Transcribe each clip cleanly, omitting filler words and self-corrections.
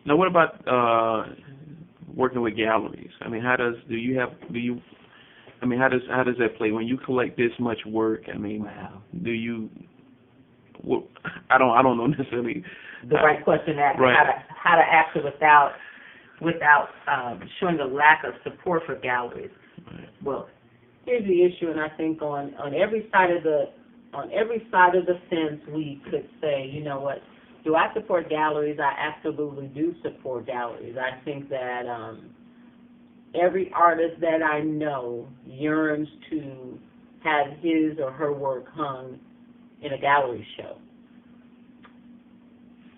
Now, what about working with galleries? I mean, I mean, how does that play when you collect this much work? I mean, Wow. do you? Well, I don't know necessarily. The right question to ask, Right. how to ask it without showing a lack of support for galleries. Right. Well, here's the issue, and I think on every side of the fence, we could say, you know what? Do I support galleries? I absolutely do support galleries. I think that every artist that I know yearns to have his or her work hung in a gallery show.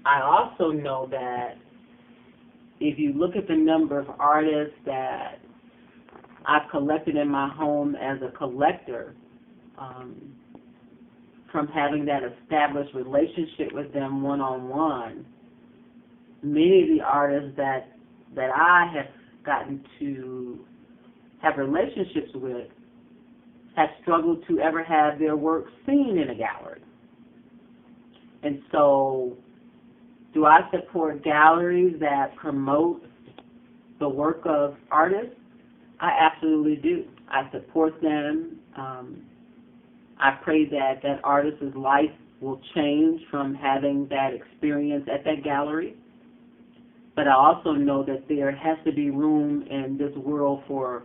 I also know that if you look at the number of artists that I've collected in my home as a collector, from having that established relationship with them one-on-one, many of the artists that I have gotten to have relationships with have struggled to ever have their work seen in a gallery. And so, do I support galleries that promote the work of artists? I absolutely do. I support them. I pray that that artist's life will change from having that experience at that gallery. But I also know that there has to be room in this world for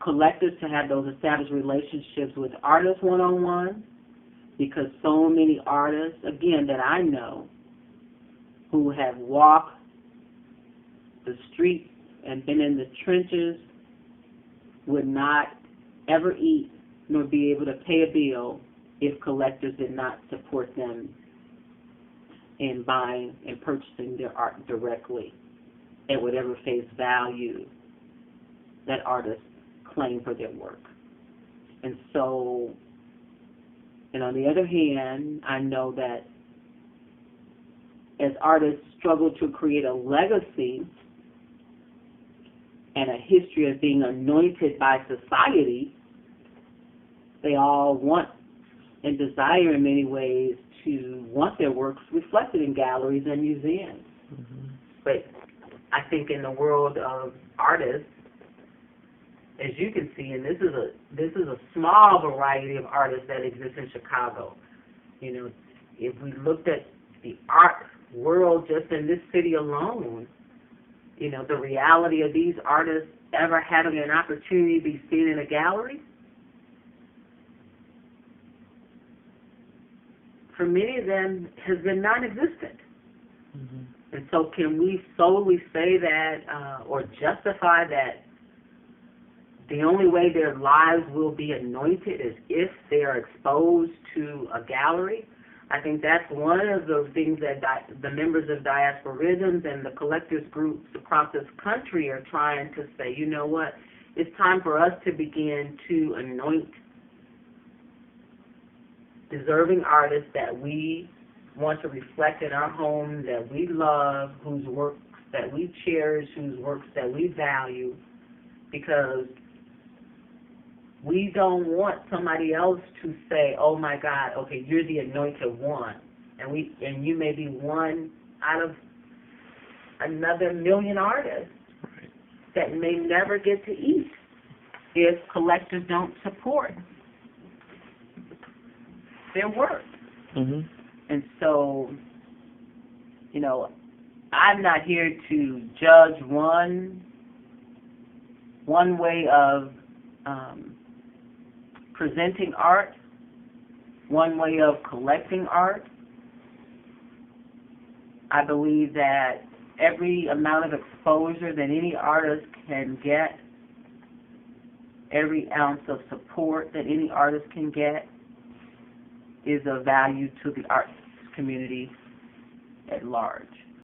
collectors to have those established relationships with artists one-on-one, because so many artists, again, that I know, who have walked the streets and been in the trenches would not ever eat nor be able to pay a bill if collectors did not support them in buying and purchasing their art directly at whatever face value that artists claim for their work. And so, and on the other hand, I know that as artists struggle to create a legacy and a history of being anointed by society, they all want and desire in many ways to want their works reflected in galleries and museums. Mm-hmm. But I think in the world of artists, as you can see, and this is a small variety of artists that exist in Chicago. You know, if we looked at the art world just in this city alone, you know, the reality of these artists ever having an opportunity to be seen in a gallery, for many of them has been non-existent. Mm-hmm. And so can we solely say that or justify that the only way their lives will be anointed is if they are exposed to a gallery? I think that's one of the things that the members of Diasporisms and the collectors groups across this country are trying to say, you know what, it's time for us to begin to anoint deserving artists that we want to reflect in our home, that we love, whose works that we cherish, whose works that we value, because we don't want somebody else to say, oh my God, okay, you're the anointed one, and you may be one out of another million artists that may never get to eat if collectors don't support their work. Mm-hmm. And so, you know, I'm not here to judge one way of presenting art, one way of collecting art. I believe that every amount of exposure that any artist can get, every ounce of support that any artist can get, is of value to the arts community at large.